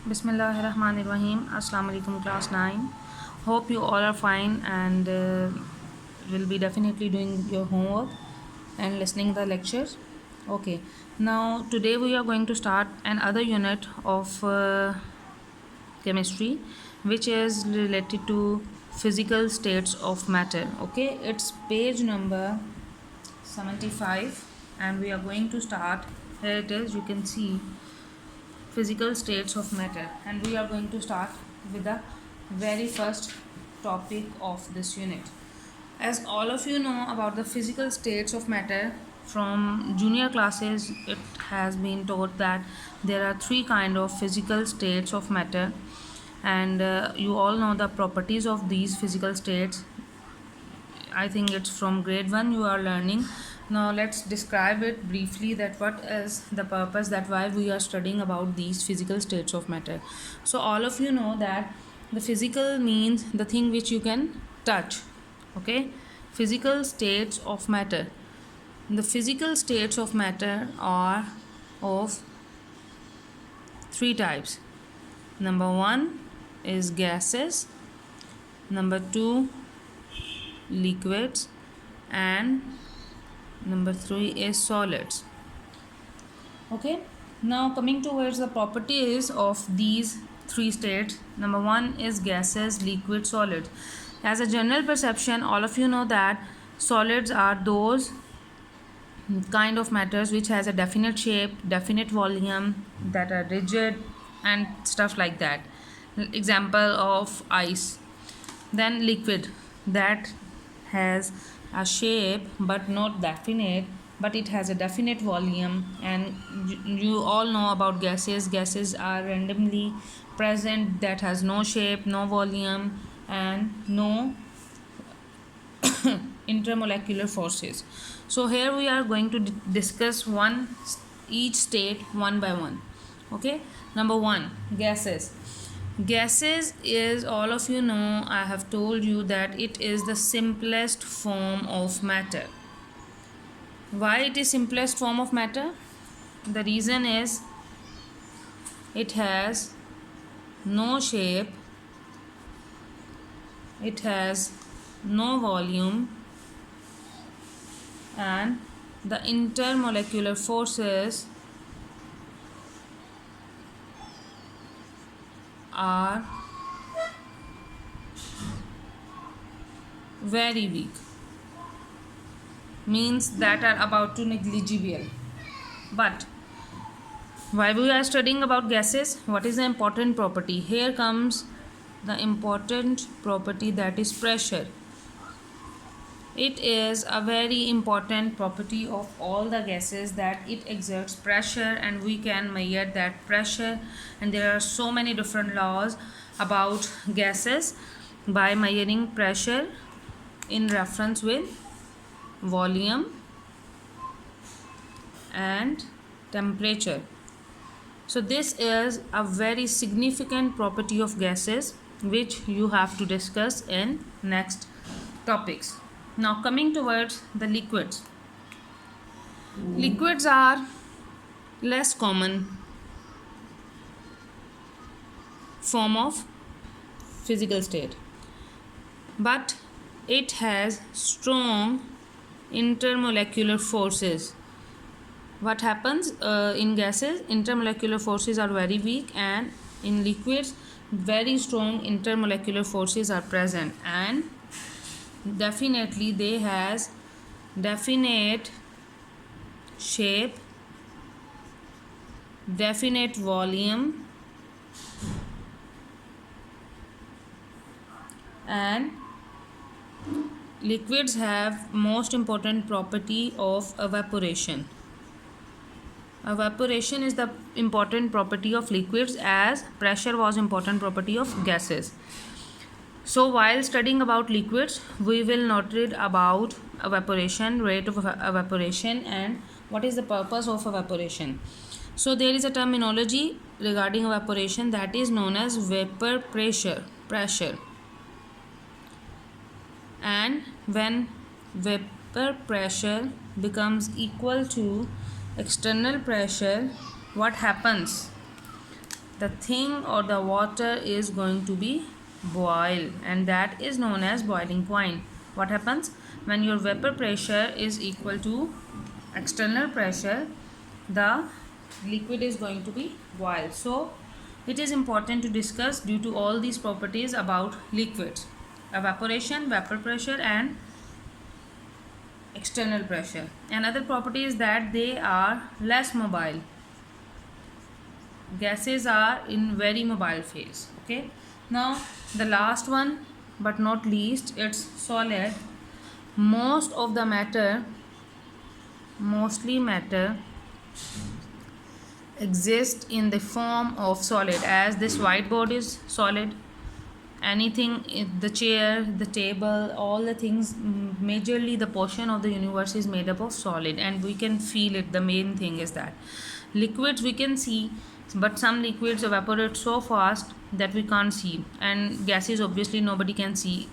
Bismillahirrahmanirrahim. Assalamu alaikum, class 9. Hope you all are fine and will be definitely doing your homework and listening the lectures. Okay. Now today we are going to start another unit of chemistry, which is related to physical states of matter. Okay, it's page number 75 and we are going to start. Here it is, you can see physical states of matter, and we are going to start with the very first topic of this unit. As all of you know about the physical states of matter from junior classes, it has been taught that there are three kind of physical states of matter, and you all know the properties of these physical states. I think it's from grade 1 you are learning. Now let's describe it briefly, that what is the purpose, that why we are studying about these physical states of matter. So all of you know that the physical means the thing which you can touch. Okay, physical states of matter. The physical states of matter are of three types. Number 1 is gases, number 2 liquids, and number 3 is solids. Okay, now coming towards the properties of these three states. Number 1 is gases, liquid, solids. As a general perception, all of you know that solids are those kind of matters which has a definite shape, definite volume, that are rigid and stuff like that. Example of ice. Then liquid, that has a shape but not definite, but it has a definite volume. And you all know about gases. Gases are randomly present, that has no shape, no volume, and no intermolecular forces. So here we are going to discuss each state one by one. Okay, number 1, gases. Gases is, all of you know, I have told you that it is the simplest form of matter. Why it is simplest form of matter? The reason is it has no shape, it has no volume, and the intermolecular forces are very weak, means that are about to negligible. But why we are studying about gases? What is the important property? Here comes the important property, that is pressure. It is a very important property of all the gases that it exerts pressure, and we can measure that pressure. And there are so many different laws about gases by measuring pressure in reference with volume and temperature. So this is a very significant property of gases which you have to discuss in next topics. Now coming towards the liquids. Liquids are less common form of physical state, but it has strong intermolecular forces. What happens in gases? Intermolecular forces are very weak, and in liquids very strong intermolecular forces are present, and definitely they has definite shape, definite volume, and liquids have most important property of evaporation. Evaporation is the important property of liquids, as pressure was important property of gases. So while studying about liquids, we will not read about evaporation, rate of evaporation, and what is the purpose of evaporation. So there is a terminology regarding evaporation that is known as vapor pressure. And when vapor pressure becomes equal to external pressure, what happens? the thing or the water is going to be boil, and that is known as boiling point. What happens when your vapor pressure is equal to external pressure? The liquid is going to be boil. So it is important to discuss due to all these properties about liquids: evaporation, vapor pressure, and external pressure. Another property is that they are less mobile. Gases are in very mobile phase. Okay, now the last one but not least, it's solid. Most of the matter, mostly matter, exist in the form of solid, as this whiteboard is solid. Anything, the chair, the table, all the things, majorly the portion of the universe is made up of solid, and we can feel it. The main thing is that liquids we can see, but some liquids evaporate so fast that we can't see, and gases obviously nobody can see.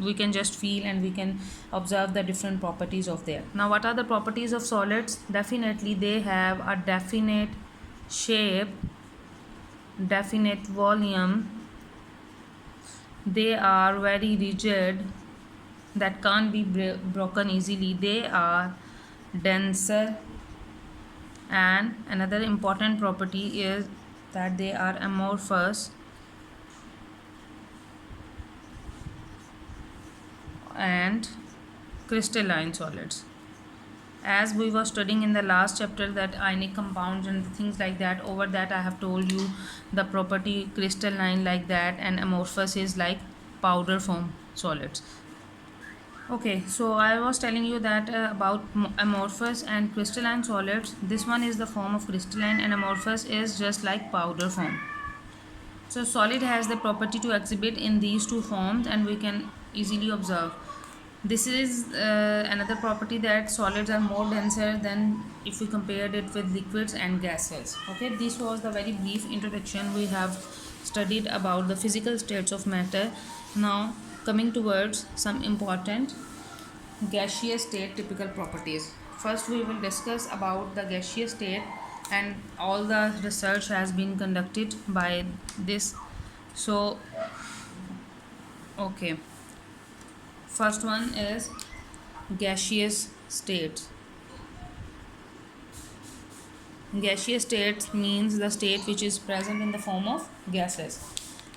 We can just feel and we can observe the different properties of there. Now what are the properties of solids? Definitely they have a definite shape, definite volume. They are very rigid, that can't be broken easily. They are denser, and another important property is that they are amorphous and crystalline solids. As we were studying in the last chapter that ionic compounds and things like that, over that I have told you the property crystalline like that, and amorphous is like powder form solids. Okay, so I was telling you that about amorphous and crystalline solids. This one is the form of crystalline, and amorphous is just like powder form. So solid has the property to exhibit in these two forms, and we can easily observe. This is another property, that solids are more denser than if we compared it with liquids and gases. Okay, this was the very brief introduction we have studied about the physical states of matter. Now coming towards some important gaseous state typical properties. First we will discuss about the gaseous state, and all the research has been conducted by this. So okay, first one is gaseous states. Gaseous states means the state which is present in the form of gases.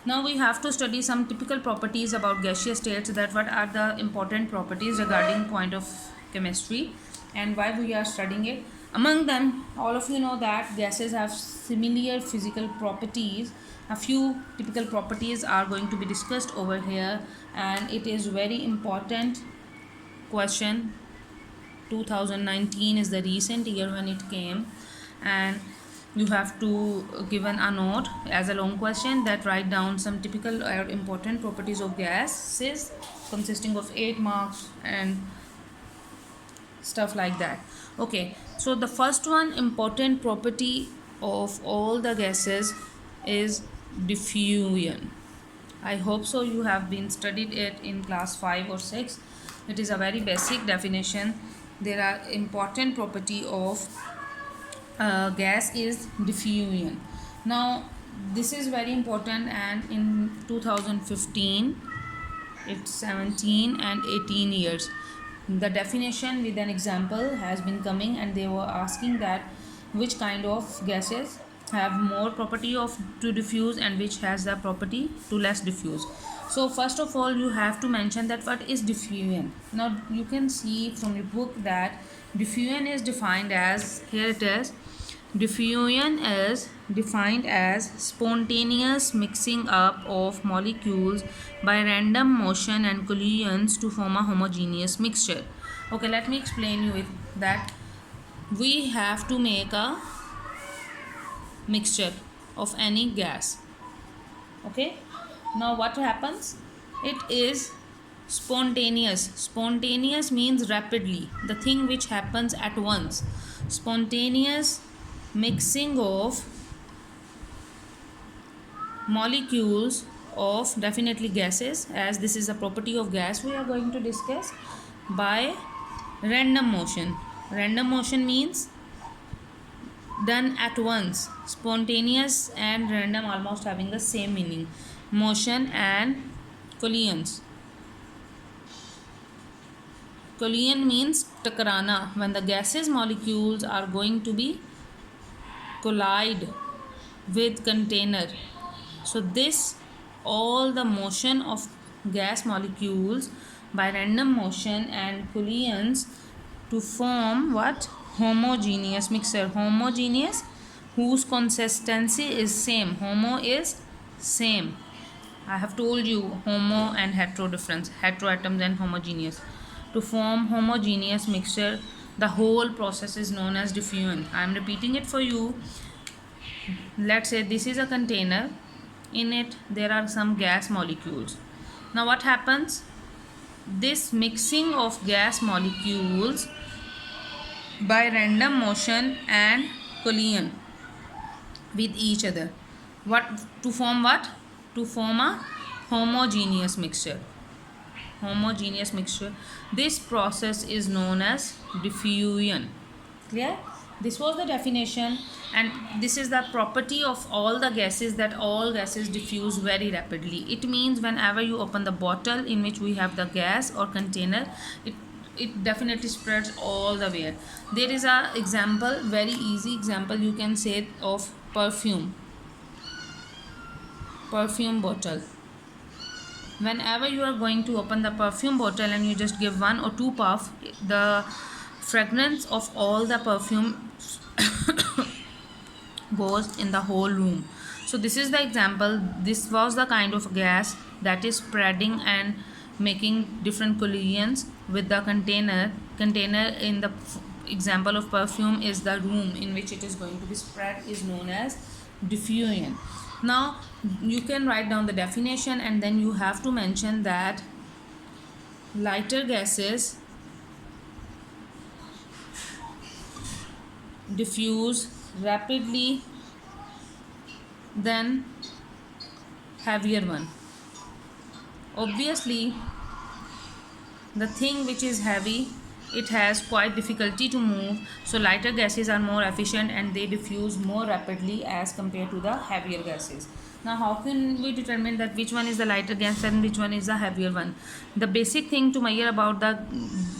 Now we have to study some typical properties about gaseous states, that what are the important properties regarding point of chemistry and why we are studying it. Among them, all of you know that gases have similar physical properties. A few typical properties are going to be discussed over here, and it is very important question. 2019 is the recent year when it came, and you have to given a note as a long question that write down some typical or important properties of gases, consisting of 8 marks and stuff like that. Okay, so the first one important property of all the gases is diffusion. I hope so you have been studied it in class 5 or 6. It is a very basic definition. There are important property of gas is diffusion. Now this is very important, and in 2015 it's 17 and 18 years, the definition with an example has been coming, and they were asking that which kind of gases have more property of to diffuse and which has the property to less diffuse. So first of all you have to mention that what is diffusion. Now you can see from your book that diffusion is defined as, here it is, diffusion is defined as spontaneous mixing up of molecules by random motion and collisions to form a homogeneous mixture. Okay, let me explain you that we have to make a mixture of any gas. Okay, now what happens? It is spontaneous. Spontaneous means rapidly, the thing which happens at once. Spontaneous mixing of molecules of definitely gases, as this is a property of gas we are going to discuss, by random motion. Random motion means done at once. Spontaneous and random almost having the same meaning. Motion and collisions. Collision means takrana, when the gases molecules are going to be collide with container. So this all the motion of gas molecules by random motion and collisions to form what? Homogeneous mixture. Homogeneous whose consistency is same. Homo is same. I have told you homo and hetero difference. Heteroatoms and homogeneous. To form homogeneous mixture, the whole process is known as diffusion. I am repeating it for you. Let's say this is a container. In it there are some gas molecules. Now what happens? This mixing of gas molecules by random motion and collision with each other. What to form what? To form a homogeneous mixture. Homogeneous mixture. This process is known as diffusion. Clear? This was the definition, and this is the property of all the gases, that all gases diffuse very rapidly. It means whenever you open the bottle in which we have the gas or container, it definitely spreads all the way. There is a example, very easy example you can say, of perfume bottle. Whenever you are going to open the perfume bottle and you just give one or two puff, the fragrance of all the perfume goes in the whole room. So this is the example. This was the kind of gas that is spreading and making different collisions with the container. In the example of perfume is the room in which it is going to be spread, is known as diffusion. Now you can write down the definition, and then you have to mention that lighter gases diffuse rapidly than heavier one. Obviously the thing which is heavy, it has quite difficulty to move, so lighter gases are more efficient and they diffuse more rapidly as compared to the heavier gases. Now how can we determine that which one is the lighter gas and which one is the heavier one? The basic thing to measure about the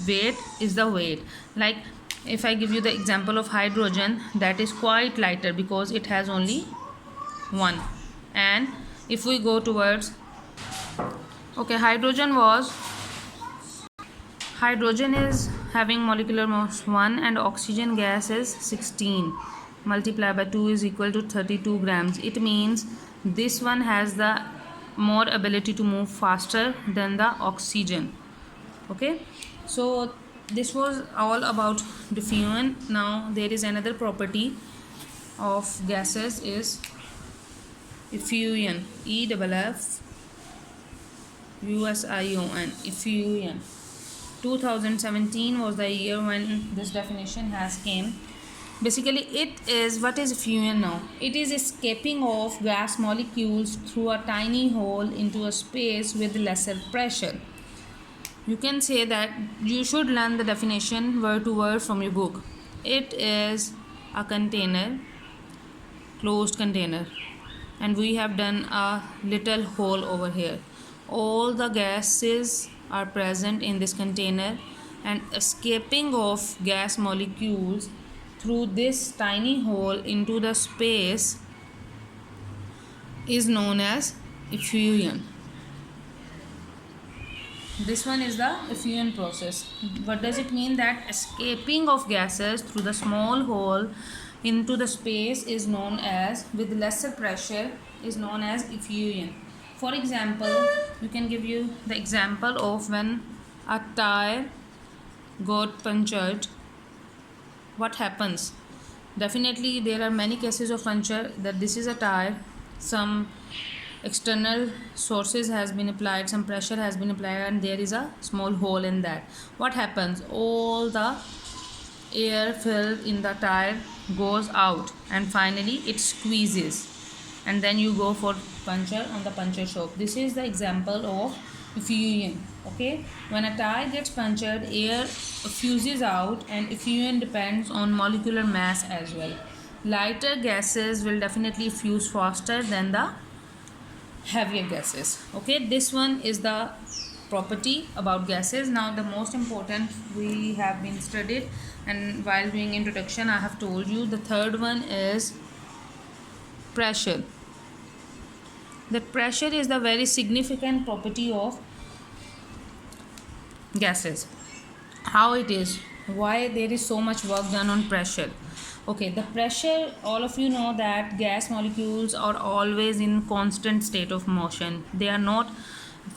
weight is the weight. Like if I give you the example of hydrogen, that is quite lighter because it has only one. And if we go towards, okay, hydrogen is having molecular mass 1 and oxygen gas is 16. Multiply by 2 is equal to 32 grams. It means this one has the more ability to move faster than the oxygen. Okay, so this was all about diffusion. Now there is another property of gases is effusion. EFFUSION. Effusion. 2017 was the year when this definition has came. Basically it is, what is effusion now? It is escaping of gas molecules through a tiny hole into a space with lesser pressure. You can say that you should learn the definition word to word from your book. It is a container, closed container, and we have done a little hole over here. All the gases are present in this container, and escaping of gas molecules through this tiny hole into the space is known as effusion. This one is the effusion process. What does it mean? That escaping of gases through the small hole into the space is known as, with lesser pressure, is known as effusion. For example, you can give you the example of when a tire got punctured. What happens? Definitely there are many cases of puncture, that this is a tire, some external sources has been applied, some pressure has been applied, and there is a small hole in that. What happens? All the air filled in the tire goes out and finally it squeezes, and then you go for puncture on the puncture shop. This is the example of effusion. Okay, when a tire gets punctured, air fuses out, and effusion depends on molecular mass as well. lighter gases will definitely fuse faster than the heavier gases. Okay, this one is the property about gases. Now the most important we have been studied, and while doing introduction I have told you the third one is pressure. That pressure is the very significant property of gases. How it is, why there is so much work done on pressure. Okay, the pressure, all of you know that gas molecules are always in constant state of motion. They are not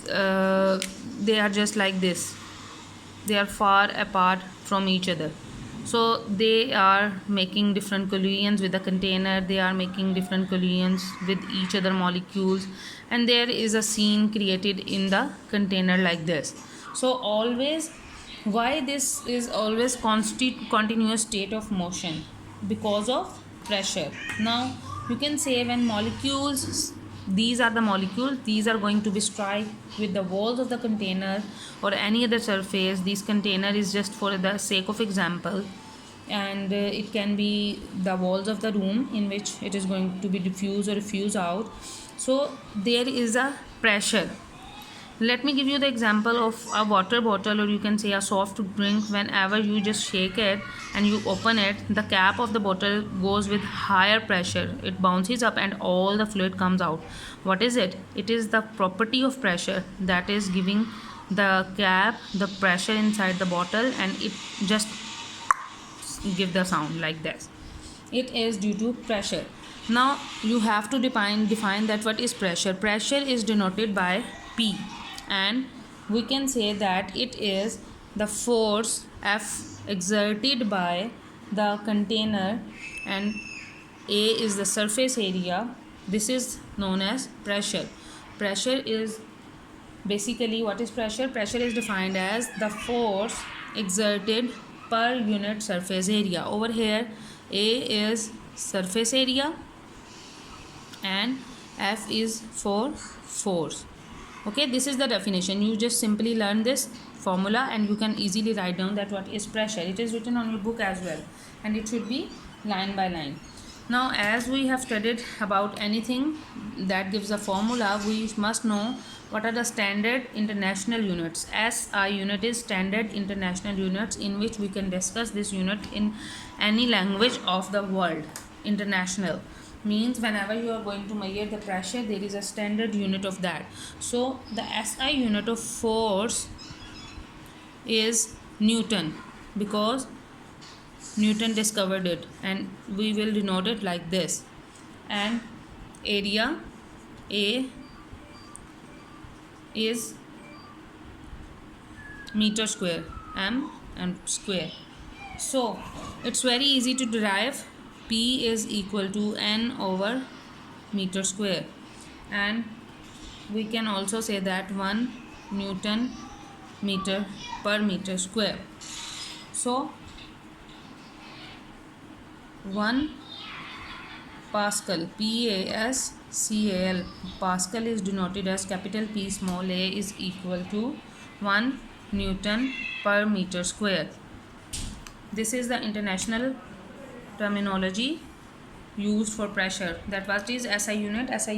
they are just like this, they are far apart from each other. So they are making different collisions with the container, they are making different collisions with each other molecules, and there is a scene created in the container like this. So always, why this is always continuous state of motion? Because of pressure. Now you can say when molecules, these are the molecules, these are going to be strike with the walls of the container or any other surface. This container is just for the sake of example, and it can be the walls of the room in which it is going to be diffused or diffuse out. So there is a pressure. Let me give you the example of a water bottle, or you can say a soft drink. Whenever you just shake it and you open it, the cap of the bottle goes with higher pressure. It bounces up and all the fluid comes out. What is it? It is the property of pressure that is giving the cap the pressure inside the bottle, and it just give the sound like this. It is due to pressure. Now you have to define that what is pressure. Pressure is denoted by P, and we can say that it is the force F exerted by the container, and A is the surface area. This is known as pressure. Pressure is basically, what is pressure? Pressure is defined as the force exerted per unit surface area. Over here A is surface area and F is for force. Okay, this is the definition. You just simply learn this formula and you can easily write down that what is pressure. It is written on your book as well, and it should be line by line. Now as we have studied about anything that gives a formula, we must know what are the standard international units. SI unit is standard international units, in which we can discuss this unit in any language of the world. International means whenever you are going to measure the pressure, there is a standard unit of that. So the SI unit of force is Newton, because Newton discovered it, and we will denote it like this. And area A is meter square, m and square. So it's very easy to derive. P is equal to N over meter square, and we can also say that 1 Newton meter per meter square. So 1 Pascal, PASCAL, Pascal is denoted as capital P small a, is equal to 1 Newton per meter square. This is the international terminology used for pressure. That what is SI unit? SI